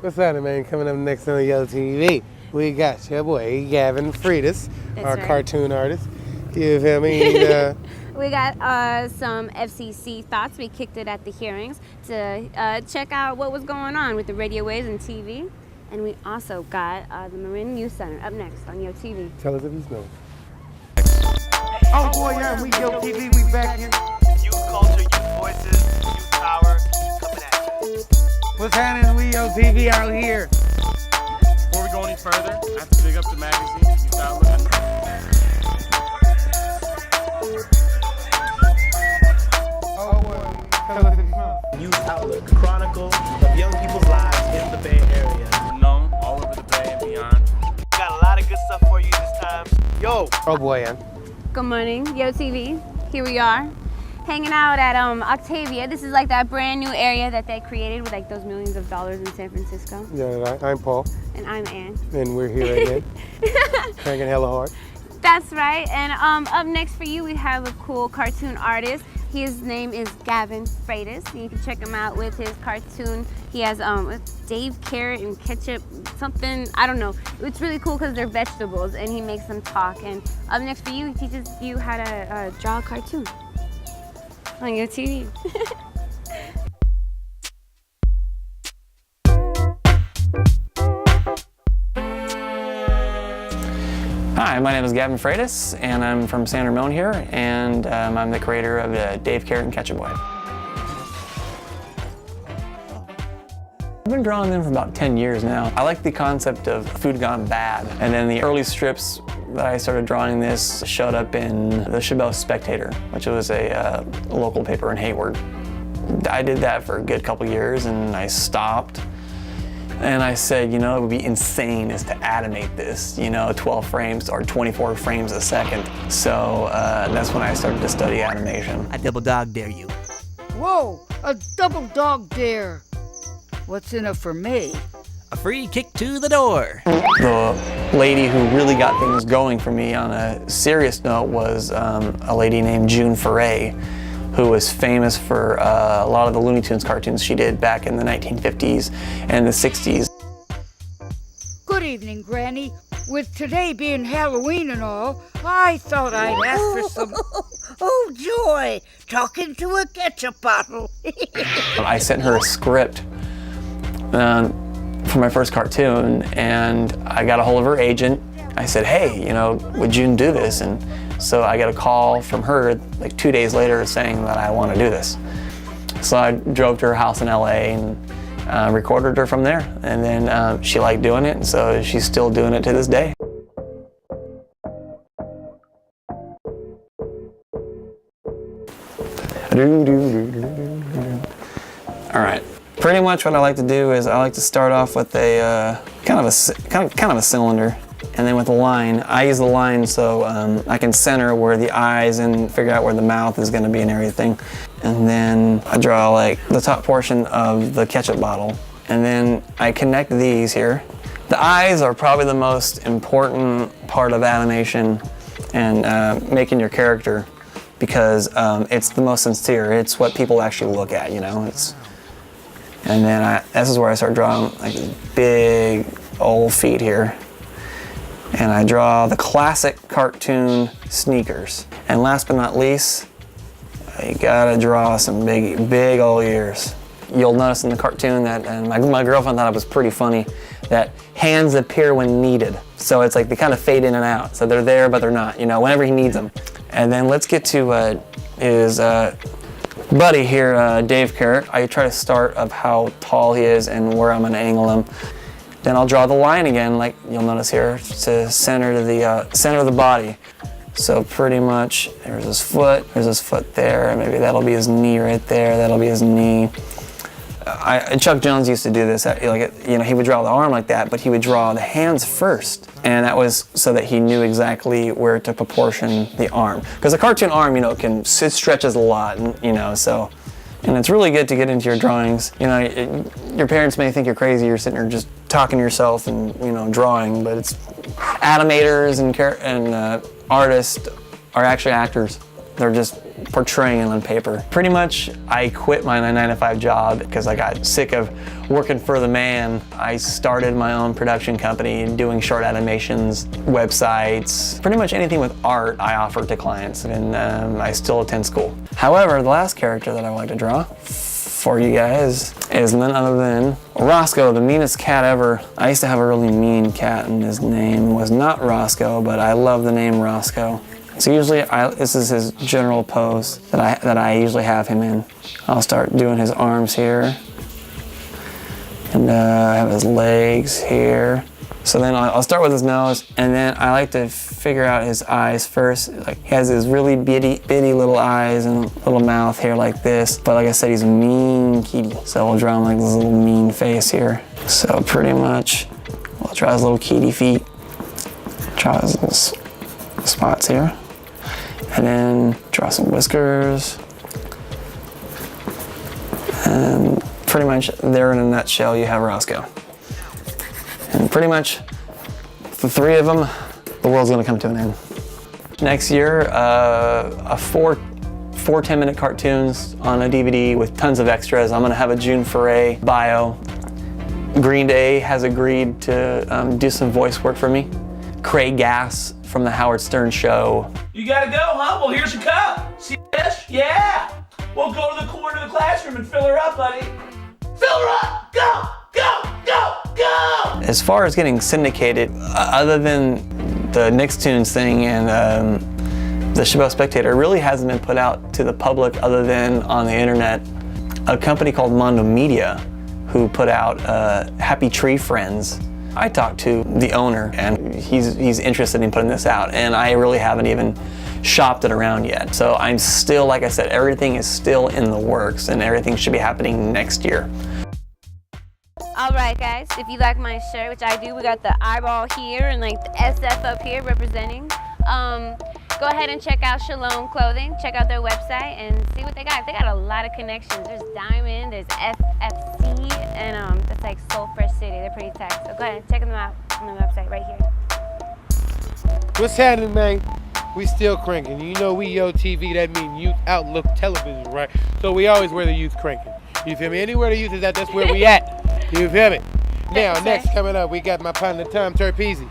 What's happening, man? Coming up next on YOTV, we got your boy Gavin Freitas, our cartoon artist. You feel me? We got some FCC thoughts. We kicked it at the hearings to check out what was going on with the radio waves and TV. And we also got the Marin News Center up next on YOTV. Tell us if you know. Oh boy, yeah, we YOTV, we back in. Youth culture, youth voices, youth power, coming at you. What's happening? We YOTV out here. Before we go any further, I have to dig up the magazine. You start looking. Oh boy, tell us if you know. Youth Outlook, chronicle of young people's lives in the Bay Area. Known all over the Bay and beyond. We got a lot of good stuff for you this time. Yo! Oh boy, yeah. Good morning, YOTV. Here we are, hanging out at Octavia. This is like that brand new area that they created with like those millions of dollars in San Francisco. Yeah, I'm Paul. And I'm Ann. And we're here again. Cranking hella hard. That's right. And up next for you, we have a cool cartoon artist. His name is Gavin Freitas. You can check him out with his cartoon. He has Dave Carrot and Ketchup, something, I don't know. It's really cool because they're vegetables and he makes them talk. And up next for you, he teaches you how to draw a cartoon on your TV. Hi, my name is Gavin Freitas, and I'm from San Ramon here, and I'm the creator of Dave Carrot and Ketchup Boy. I've been drawing them for about 10 years now. I like the concept of food gone bad, and then the early strips that I started drawing this showed up in the Chabot Spectator, which was a local paper in Hayward. I did that for a good couple years, and I stopped. And I said, you know, it would be insane is to animate this, 12 frames or 24 frames a second. So that's when I started to study animation. I double dog dare you. Whoa, a double dog dare. What's in it for me? A free kick to the door. The lady who really got things going for me on a serious note was a lady named June Foray, who was famous for a lot of the Looney Tunes cartoons she did back in the 1950s and the 60s. Good evening, Granny. With today being Halloween and all, I thought I'd ask for some... Oh, joy! Talking to a ketchup bottle. I sent her a script for my first cartoon, and I got a hold of her agent. I said, hey, would June do this? And so I got a call from her like 2 days later saying that I want to do this. So I drove to her house in LA and recorded her from there. And then she liked doing it, and so she's still doing it to this day. All right. Pretty much what I like to do is I like to start off with a kind of a cylinder. And then with the line, I use the line so I can center where the eyes and figure out where the mouth is going to be and everything. And then I draw like the top portion of the ketchup bottle. And then I connect these here. The eyes are probably the most important part of animation and making your character because it's the most sincere. It's what people actually look at, And then this is where I start drawing like big old feet here. And I draw the classic cartoon sneakers. And last but not least, you gotta draw some big old ears. You'll notice in the cartoon that, and my girlfriend thought it was pretty funny, that hands appear when needed. So it's like they kind of fade in and out. So they're there, but they're not, whenever he needs them. And then let's get to his buddy here, Dave Carrot. I try to start of how tall he is and where I'm gonna angle him. Then I'll draw the line again, like you'll notice here, to center of the body. So pretty much, there's his foot there, and maybe that'll be his knee right there, that'll be his knee. Chuck Jones used to do this, he would draw the arm like that, but he would draw the hands first. And that was so that he knew exactly where to proportion the arm. Because a cartoon arm, it stretches a lot, so. And it's really good to get into your drawings. Your parents may think you're crazy, you're sitting there just talking to yourself and, drawing, but it's animators and artists are actually actors. they're just portraying it on paper. Pretty much, I quit my 9-to-5 job because I got sick of working for the man. I started my own production company doing short animations, websites, pretty much anything with art I offer to clients, and I still attend school. However, the last character that I would like to draw for you guys is none other than Roscoe, the meanest cat ever. I used to have a really mean cat and his name was not Roscoe, but I love the name Roscoe. So usually this is his general pose that I usually have him in. I'll start doing his arms here. And I have his legs here. So then I'll start with his nose, and then I like to figure out his eyes first. Like, he has his really bitty little eyes and little mouth here like this. But like I said, he's a mean kitty. So we'll draw him like this little mean face here. So pretty much, we'll draw his little kitty feet. Draw his little spots here. And then draw some whiskers. And pretty much there in a nutshell, you have Roscoe. And pretty much, the three of them, the world's gonna come to an end. Next year, four 10-minute cartoons on a DVD with tons of extras. I'm gonna have a June Foray bio. Green Day has agreed to do some voice work for me. Craig Gass from the Howard Stern Show. You gotta go, huh? Well, here's your cup. See this? Yeah. Well, go to the corner of the classroom and fill her up, buddy. Fill her up! Go! Go! Go! Go! As far as getting syndicated, other than the Nicktoons thing and the Chabot Spectator, it really hasn't been put out to the public other than on the internet. A company called Mondo Media, who put out Happy Tree Friends. I talked to the owner, and he's interested in putting this out, and I really haven't even shopped it around yet. So I'm still, like I said, everything is still in the works, and everything should be happening next year. All right, guys, if you like my shirt, which I do, we got the eyeball here and like the SF up here representing. Go ahead and check out Shalom Clothing. Check out their website and see what they got. They got a lot of connections. There's Diamond, there's FFC, and that's like Soul Fresh City. They're pretty tight. So go ahead and check them out on the website right here. What's happening, man? We still cranking. You know we YOTV, that means Youth Outlook Television, right? So we always wear the youth cranking. You feel me? Anywhere the youth is at, that's where we at. You feel me? Now, next coming up, we got my partner Tom Terpesi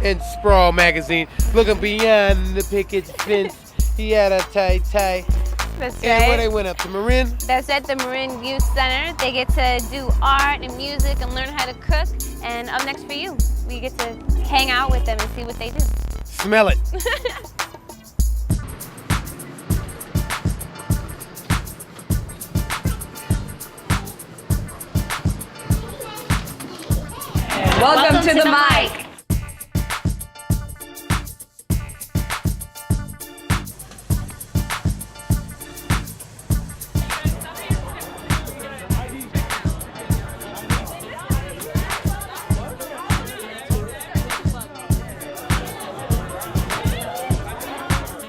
in Sprawl Magazine, looking beyond the picket fence. He had a tight tie. That's and right. where they went up to Marin? That's at the Marin Youth Center. They get to do art and music and learn how to cook. And up next for you, we get to hang out with them and see what they do. Smell it. Welcome to the mic.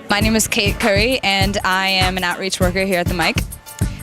My name is Kate Curry, and I am an outreach worker here at the mic.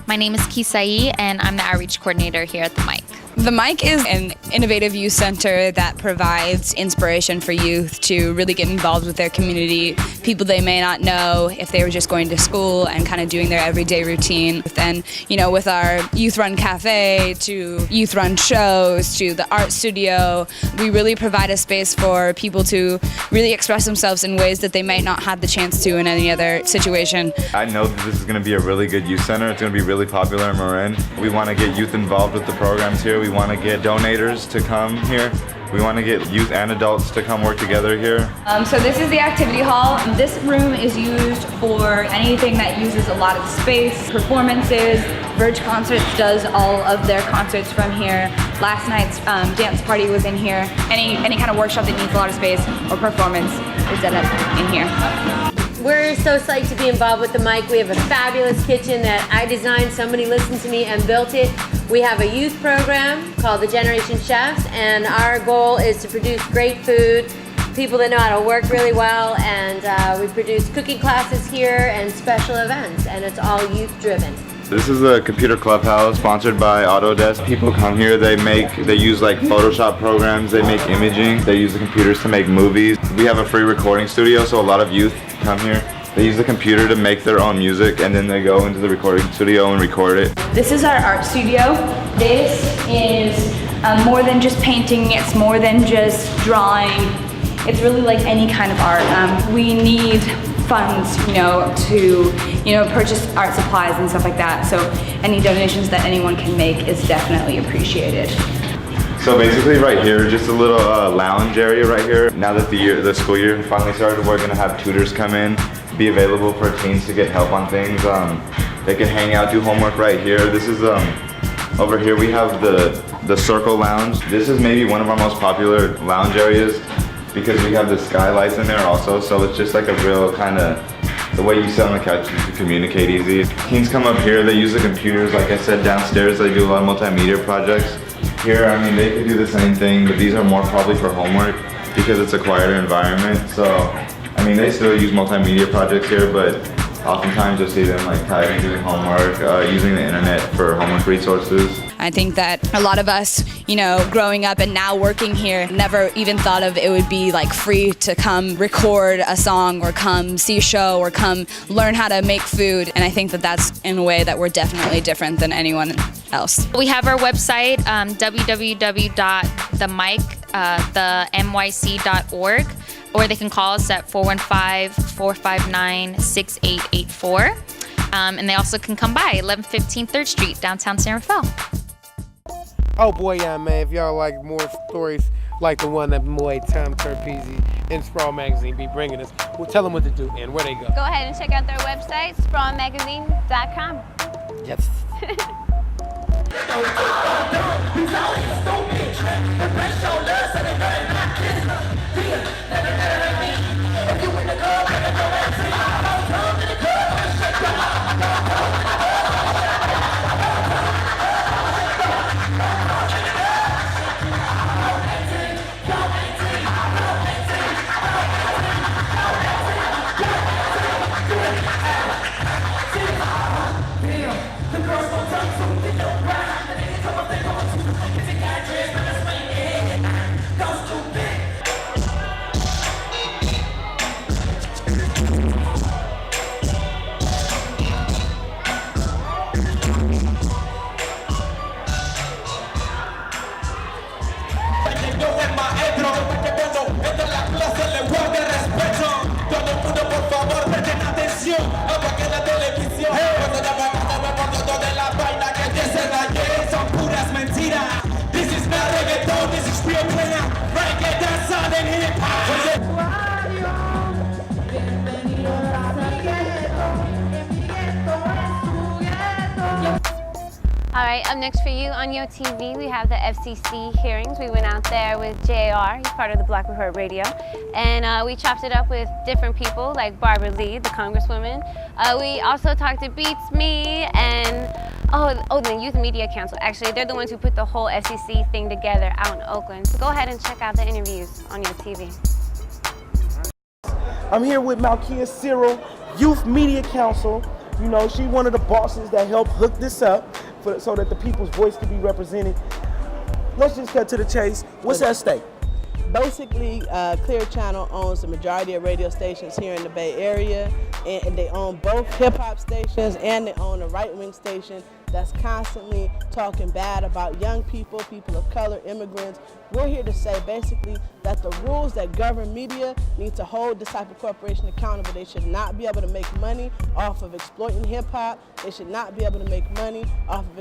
My name is Kisai, and I'm the outreach coordinator here at the mic. The mic is an innovative youth center that provides inspiration for youth to really get involved with their community, people they may not know if they were just going to school and kind of doing their everyday routine. And, you know, with our youth-run cafe to youth-run shows to the art studio, we really provide a space for people to really express themselves in ways that they might not have the chance to in any other situation. I know that this is going to be a really good youth center. It's going to be really popular in Marin. We want to get youth involved with the programs here. We want to get donators to come here. We want to get youth and adults to come work together here. So this is the activity hall. This room is used for anything that uses a lot of space, performances. Verge Concerts does all of their concerts from here. Last night's dance party was in here. Any kind of workshop that needs a lot of space or performance is done in here. We're so psyched to be involved with the mic. We have a fabulous kitchen that I designed. Somebody listened to me and built it. We have a youth program called the Generation Chefs, and our goal is to produce great food, people that know how to work really well, and we produce cooking classes here and special events, and it's all youth driven. This is a computer clubhouse sponsored by Autodesk. People come here, they use like Photoshop programs, they make imaging, they use the computers to make movies. We have a free recording studio, so a lot of youth come here. They use the computer to make their own music, and then they go into the recording studio and record it. This is our art studio. This is more than just painting, it's more than just drawing. It's really like any kind of art. We need funds, to, purchase art supplies and stuff like that. So any donations that anyone can make is definitely appreciated. So basically right here, just a little lounge area right here. Now that the school year finally started, we're gonna have tutors come in, be available for teens to get help on things. They can hang out, do homework right here. This is, over here we have the Circle Lounge. This is maybe one of our most popular lounge areas because we have the skylights in there also, so it's just like a real kind of, the way you sit on the couch, you can communicate easy. Teens come up here, they use the computers, like I said, downstairs they do a lot of multimedia projects. Here, I mean, they could do the same thing, but these are more probably for homework because it's a quieter environment. So, I mean, they still use multimedia projects here, but oftentimes you'll see them like typing, doing homework, using the internet for homework resources. I think that a lot of us, growing up and now working here, never even thought of it would be like free to come record a song or come see a show or come learn how to make food. And I think that that's in a way that we're definitely different than anyone else. We have our website, www.themyc.org, or they can call us at 415-459-6884. And they also can come by 1115 3rd Street, downtown San Rafael. Oh boy, yeah, man, if y'all like more stories like the one that Moy, Tom Terpizzi, and Sprawl Magazine be bringing us, we'll tell them what to do and where they go. Go ahead and check out their website, sprawlmagazine.com. Yes. All right, up next for you on YoTV, we have the FCC hearings. We went out there with JR, he's part of the Black Report Radio, and we chopped it up with different people like Barbara Lee, the Congresswoman. We also talked to Beats Me and the Youth Media Council. Actually, they're the ones who put the whole FCC thing together out in Oakland. So go ahead and check out the interviews on YoTV. I'm here with Malkia Cyril, Youth Media Council. She's one of the bosses that helped hook this up so that the people's voice can be represented. Let's just cut to the chase. What's at stake? Basically, Clear Channel owns the majority of radio stations here in the Bay Area, and they own both hip-hop stations and they own a right-wing station that's constantly talking bad about young people, people of color, immigrants. We're here to say basically that the rules that govern media need to hold this type of corporation accountable. They should not be able to make money off of exploiting hip-hop. They should not be able to make money off of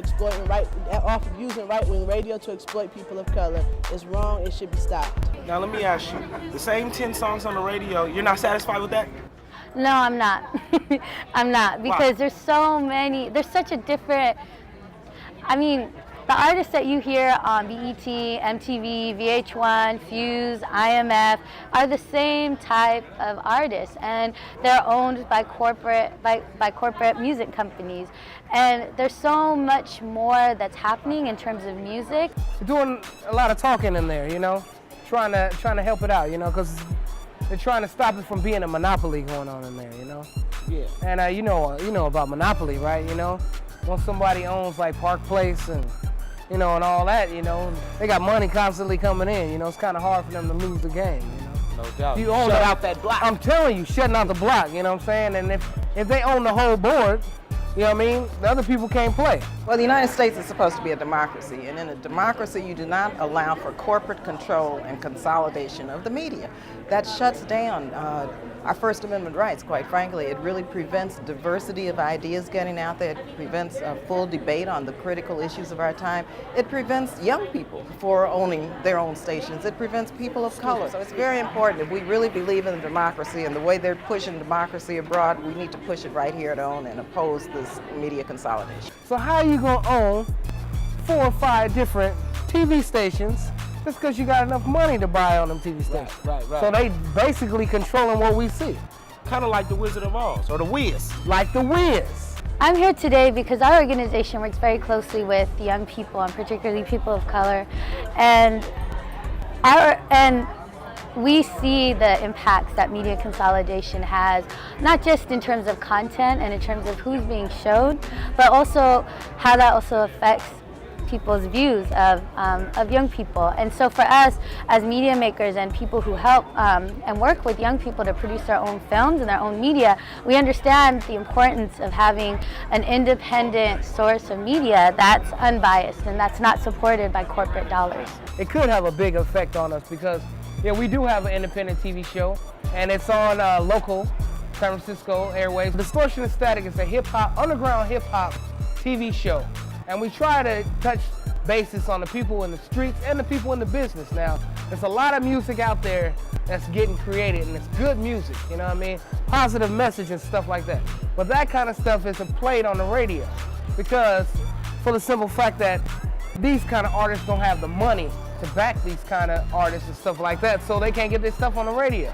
using right-wing radio to exploit people of color. It's wrong. It should be stopped. Now let me ask you, the same 10 songs on the radio, you're not satisfied with that? No, I'm not. I'm not, because there's so many, there's such a different, the artists that you hear on BET, MTV, VH1, Fuse, IMF are the same type of artists, and they're owned by corporate music companies. And there's so much more that's happening in terms of music. We're doing a lot of talking in there, trying to help it out, because they're trying to stop it from being a monopoly going on in there, Yeah. And you know about monopoly, right? When somebody owns like Park Place and and all that, they got money constantly coming in. It's kind of hard for them to lose the game. No doubt. You own Shut out that block. I'm telling you, shutting out the block, you know what I'm saying? And if they own the whole board, you know what I mean, the other people can't play. Well, the United States is supposed to be a democracy, and in a democracy you do not allow for corporate control and consolidation of the media. That shuts down our First Amendment rights, quite frankly. It really prevents diversity of ideas getting out there. It prevents a full debate on the critical issues of our time. It prevents young people from owning their own stations. It prevents people of color. So it's very important. If we really believe in democracy and the way they're pushing democracy abroad, we need to push it right here at home and oppose this media consolidation. So how are you gonna own 4 or 5 different TV stations just because you got enough money to buy on them TV stations? Right. So they basically controlling what we see. Kind of like the Wizard of Oz, or the Wiz. Like the Wiz. I'm here today because our organization works very closely with young people, and particularly people of color, and we see the impacts that media consolidation has, not just in terms of content and in terms of who's being showed, but also how that also affects people's views of young people. And so for us as media makers and people who help and work with young people to produce their own films and their own media, we understand the importance of having an independent source of media that's unbiased and that's not supported by corporate dollars. It could have a big effect on us because we do have an independent TV show, and it's on local San Francisco airwaves. Distortion and Static is a underground hip-hop TV show. And we try to touch bases on the people in the streets and the people in the business. Now, there's a lot of music out there that's getting created, and it's good music, you know what I mean? Positive message and stuff like that. But that kind of stuff isn't played on the radio because for the simple fact that these kind of artists don't have the money to back these kind of artists and stuff like that, so they can't get this stuff on the radio.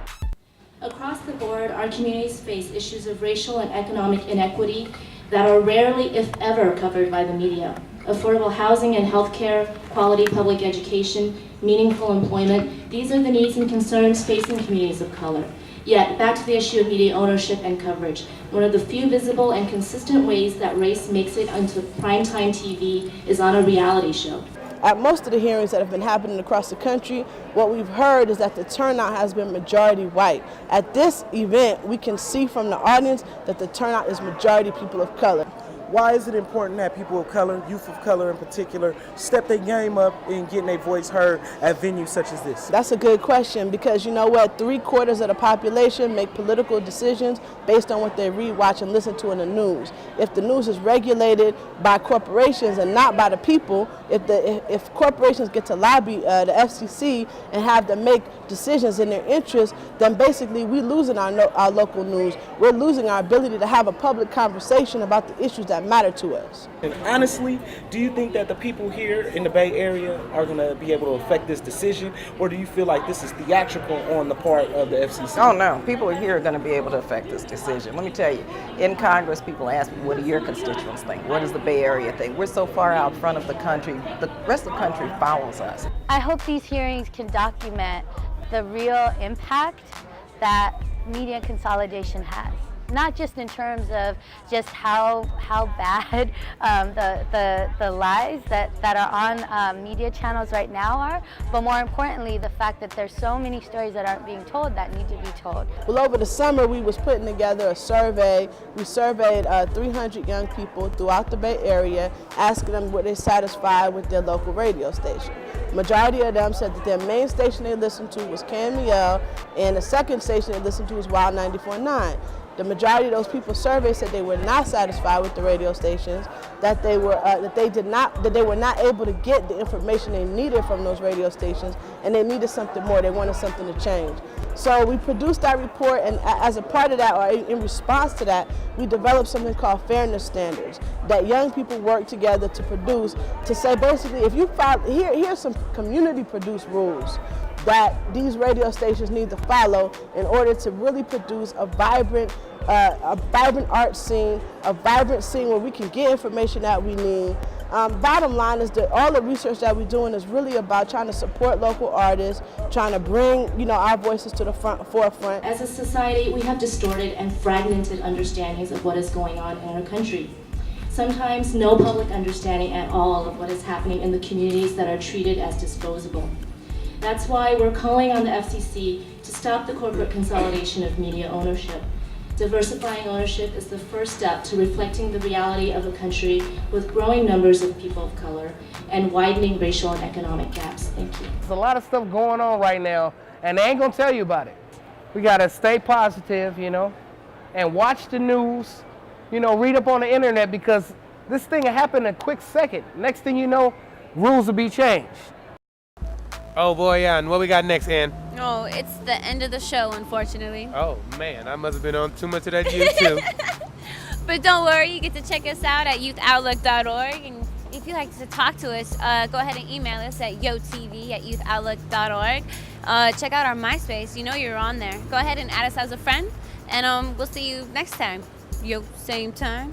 Across the board, our communities face issues of racial and economic inequity that are rarely, if ever, covered by the media. Affordable housing and health care, quality public education, meaningful employment, these are the needs and concerns facing communities of color. Yet, back to the issue of media ownership and coverage. One of the few visible and consistent ways that race makes it onto primetime TV is on a reality show. At most of the hearings that have been happening across the country, what we've heard is that the turnout has been majority white. At this event, we can see from the audience that the turnout is majority people of color. Why is it important that people of color, youth of color in particular, step their game up in getting their voice heard at venues such as this? That's a good question because you know what? 3/4 of the population make political decisions based on what they read, watch, and listen to in the news. If the news is regulated by corporations and not by the people, if corporations get to lobby the FCC and have them make decisions in their interest, then basically we're losing our local news. We're losing our ability to have a public conversation about the issues that matter to us. And honestly, do you think that the people here in the Bay Area are going to be able to affect this decision, or do you feel like this is theatrical on the part of the FCC? Oh no, people here are going to be able to affect this decision. Let me tell you, in Congress people ask me, what do your constituents think? What does the Bay Area think? We're so far out front of the country, the rest of the country follows us. I hope these hearings can document the real impact that media consolidation has. Not just in terms of just how bad the lies that are on media channels right now are, but more importantly, the fact that there's so many stories that aren't being told that need to be told. Well, over the summer, we was putting together a survey. We surveyed 300 young people throughout the Bay Area, asking them were they satisfied with their local radio station. Majority of them said that their main station they listened to was KMEL, and the second station they listened to was Wild 94.9. The majority of those people surveyed said they were not satisfied with the radio stations, that they were not able to get the information they needed from those radio stations, and they needed something more. They wanted something to change. So we produced that report, and as a part of that, or in response to that, we developed something called fairness standards that young people work together to produce, to say basically, if you follow, here's some community-produced rules that these radio stations need to follow in order to really produce a vibrant art scene, a vibrant scene where we can get information that we need. Bottom line is that all the research that we're doing is really about trying to support local artists, trying to bring our voices to the forefront. As a society, we have distorted and fragmented understandings of what is going on in our country. Sometimes no public understanding at all of what is happening in the communities that are treated as disposable. That's why we're calling on the FCC to stop the corporate consolidation of media ownership. Diversifying ownership is the first step to reflecting the reality of a country with growing numbers of people of color and widening racial and economic gaps. Thank you. There's a lot of stuff going on right now, and they ain't gonna tell you about it. We gotta stay positive, you know, and watch the news, you know, read up on the internet, because this thing will happen in a quick second. Next thing you know, rules will be changed. Oh boy, yeah, and what we got next, Ann? Oh, it's the end of the show, unfortunately. Oh man, I must have been on too much of that YouTube. But don't worry, you get to check us out at youthoutlook.org. And if you'd like to talk to us, go ahead and email us at yotv@youthoutlook.org. Check out our MySpace. You know you're on there. Go ahead and add us as a friend, and we'll see you next time. Yo, same time.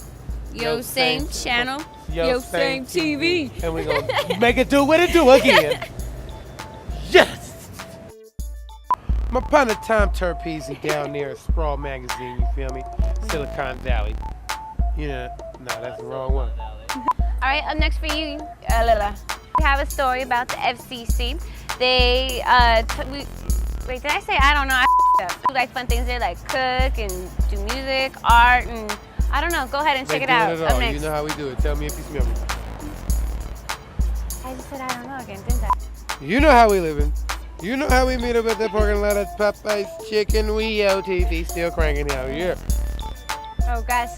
Yo, same channel. Yo, same TV. And we're going to make it do what it do again. Yes! My partner Tom Terpese down there at Sprawl Magazine, you feel me? Silicon Valley. You know, no, that's the wrong one. All right, up next for you, we have a story about the FCC. They, wait, did I say I don't know? I do like fun things there, like cook and do music, art, and I don't know. Go ahead and check it out. Up next. You know how we do it. Tell me if you smell me. I just said I don't know again, didn't I? You know how we living. You know how we meet up at the parking lot at Popeye's Chicken. We yotv still cranking out here. Oh gosh.